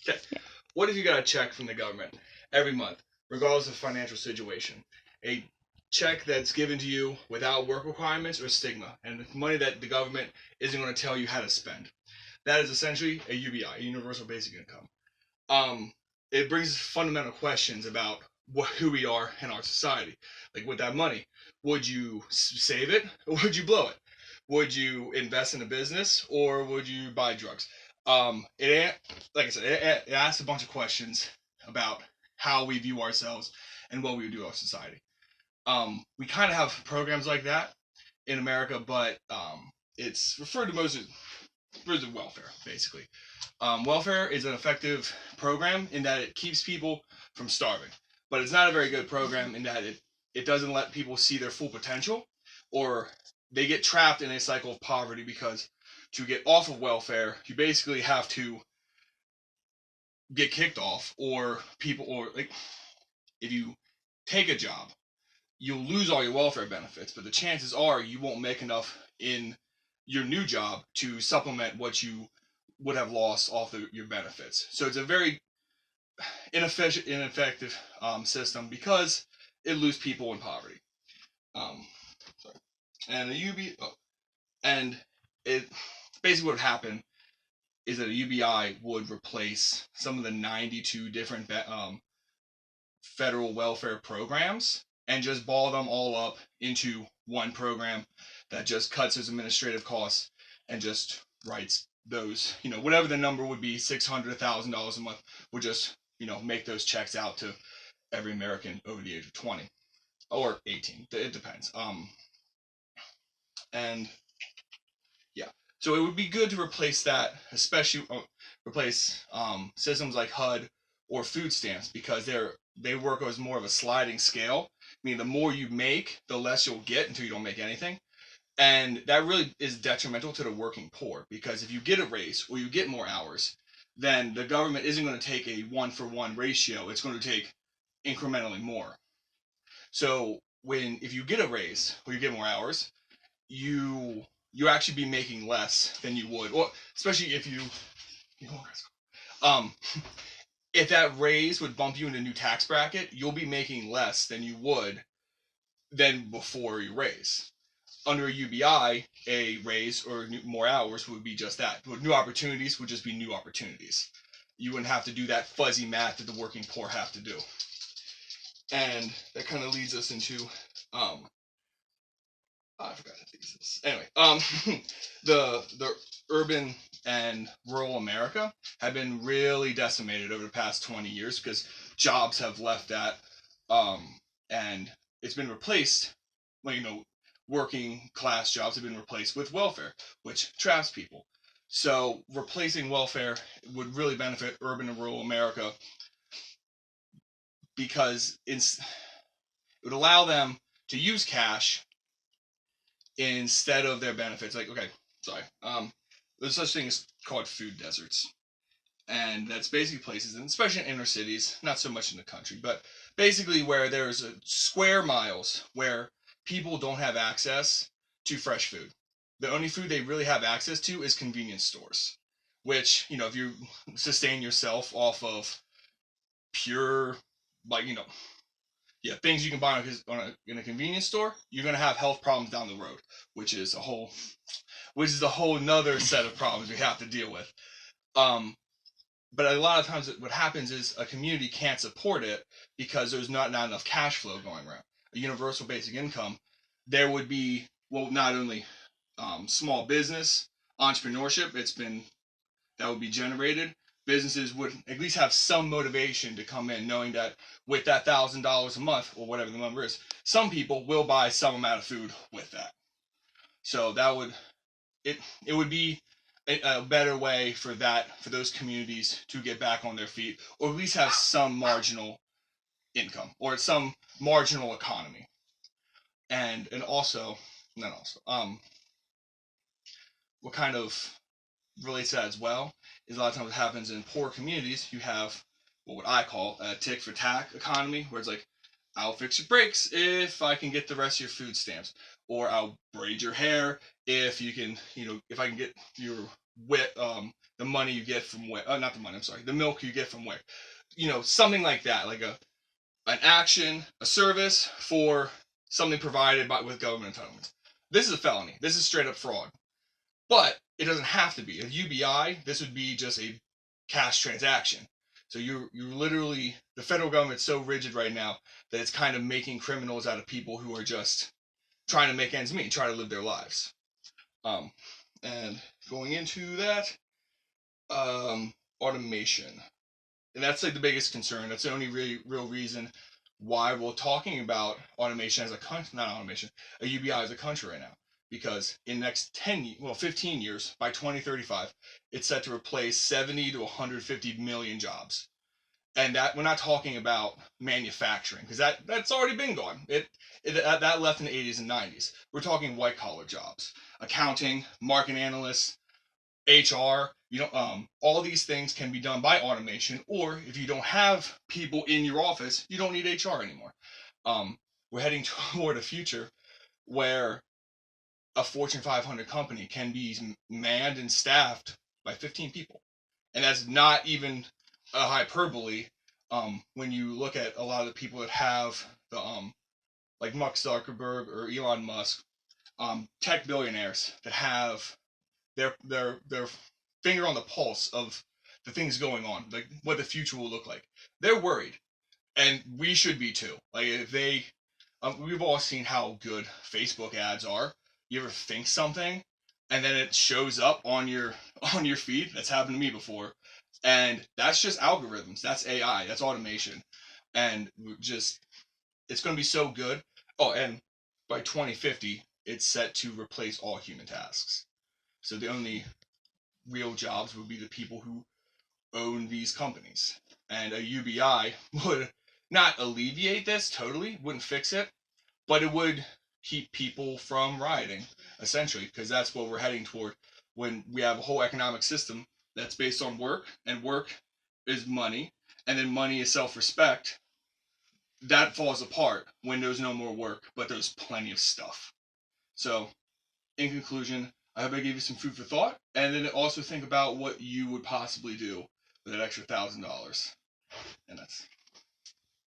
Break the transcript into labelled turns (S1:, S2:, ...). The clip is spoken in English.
S1: Okay.
S2: Yeah.
S1: What if you got a check from the government every month, regardless of financial situation? A check that's given to you without work requirements or stigma, and money that the government isn't going to tell you how to spend. That is essentially a UBI, a Universal Basic Income. It brings fundamental questions about who we are in our society. Like with that money, would you save it or would you blow it? Would you invest in a business or would you buy drugs? It like I said, it asks a bunch of questions about how we view ourselves and what we would do in our society. We kind of have programs like that in America, but it's referred to mostly as welfare, basically. Welfare is an effective program in that it keeps people from starving, but it's not a very good program in that it doesn't let people see their full potential, or they get trapped in a cycle of poverty because to get off of welfare, you basically have to get kicked off, or people, or like if you take a job, you'll lose all your welfare benefits, but the chances are you won't make enough in your new job to supplement what you would have lost off your benefits. So it's a very ineffective system because it leaves people in poverty. Um, sorry. And and it basically what would happen is that a UBI would replace some of the 92 different federal welfare programs and just ball them all up into one program that just cuts those administrative costs and just writes those, whatever the number would be, $600,000 a month, would just, make those checks out to every American over the age of 20 or 18. It depends. And yeah, so it would be good to replace that, especially replace systems like HUD or food stamps because they work as more of a sliding scale. I mean, the more you make, the less you'll get until you don't make anything. And that really is detrimental to the working poor because if you get a raise or you get more hours, then the government isn't going to take a 1-for-1 ratio. It's going to take incrementally more. So if you get a raise or you get more hours, you actually be making less than you would, or especially if um if that raise would bump you into a new tax bracket, you'll be making less than you would than before you raise. Under a UBI, a raise or more hours would be just that. New opportunities would just be new opportunities. You wouldn't have to do that fuzzy math that the working poor have to do. And that kind of leads us into I forgot the thesis. Anyway, the urban and rural America have been really decimated over the past 20 years because jobs have left that, and it's been replaced. Well, working class jobs have been replaced with welfare, which traps people. So replacing welfare would really benefit urban and rural America because it would allow them to use cash instead of their benefits. Like, okay, sorry. There's such thing as called food deserts. And that's basically places, and especially in inner cities, not so much in the country, but basically where there's square miles where people don't have access to fresh food. The only food they really have access to is convenience stores, which, if you sustain yourself off of pure, like, things you can buy in a convenience store, you're gonna have health problems down the road, which is a whole nother set of problems we have to deal with. But a lot of times what happens is a community can't support it because there's not enough cash flow going around. A universal basic income, there would be, well, not only small business entrepreneurship, that would be generated. Businesses would at least have some motivation to come in, knowing that with that $1,000 a month or whatever the number is, some people will buy some amount of food with that. So it would be a better way for those communities to get back on their feet, or at least have some marginal income or some marginal economy. And what kind of relates to that as well is a lot of times what happens in poor communities, you have what I call a tick for tack economy, where it's like, I'll fix your brakes if I can get the rest of your food stamps, or I'll braid your hair if you can, if I can get your the money you get from not the money, I'm sorry, the milk you get from WIC, something like that, like an action, a service for something provided with government entitlements. This is a felony. This is straight up fraud. But it doesn't have to be. A UBI, this would be just a cash transaction. So you're literally, the federal government's so rigid right now that it's kind of making criminals out of people who are just trying to make ends meet, trying to live their lives. And going into that, automation. And that's like the biggest concern. That's the only real reason why we're talking about automation as a country, not automation, a UBI as a country right now. Because in the next 15 years, by 2035, it's set to replace 70 to 150 million jobs. And that we're not talking about manufacturing, because that's already been gone. That left in the 80s and 90s. We're talking white collar jobs, accounting, market analysts, HR. All these things can be done by automation, or if you don't have people in your office, you don't need HR anymore. We're heading toward a future where a Fortune 500 company can be manned and staffed by 15 people, and that's not even a hyperbole. When you look at a lot of the people that have the like Mark Zuckerberg or Elon Musk, tech billionaires that have their finger on the pulse of the things going on, like what the future will look like. They're worried, and we should be too. Like if they, we've all seen how good Facebook ads are. You ever think something, and then it shows up on your feed? That's happened to me before, and that's just algorithms. That's AI. That's automation, and it's going to be so good. Oh, and by 2050, it's set to replace all human tasks. So the only real jobs would be the people who own these companies. And a UBI would not alleviate this totally, wouldn't fix it, but it would keep people from rioting, essentially, because that's what we're heading toward when we have a whole economic system that's based on work, and work is money, and then money is self-respect. That falls apart when there's no more work, but there's plenty of stuff. So, in conclusion, I hope I gave you some food for thought, and then also think about what you would possibly do with that extra $1,000. And that's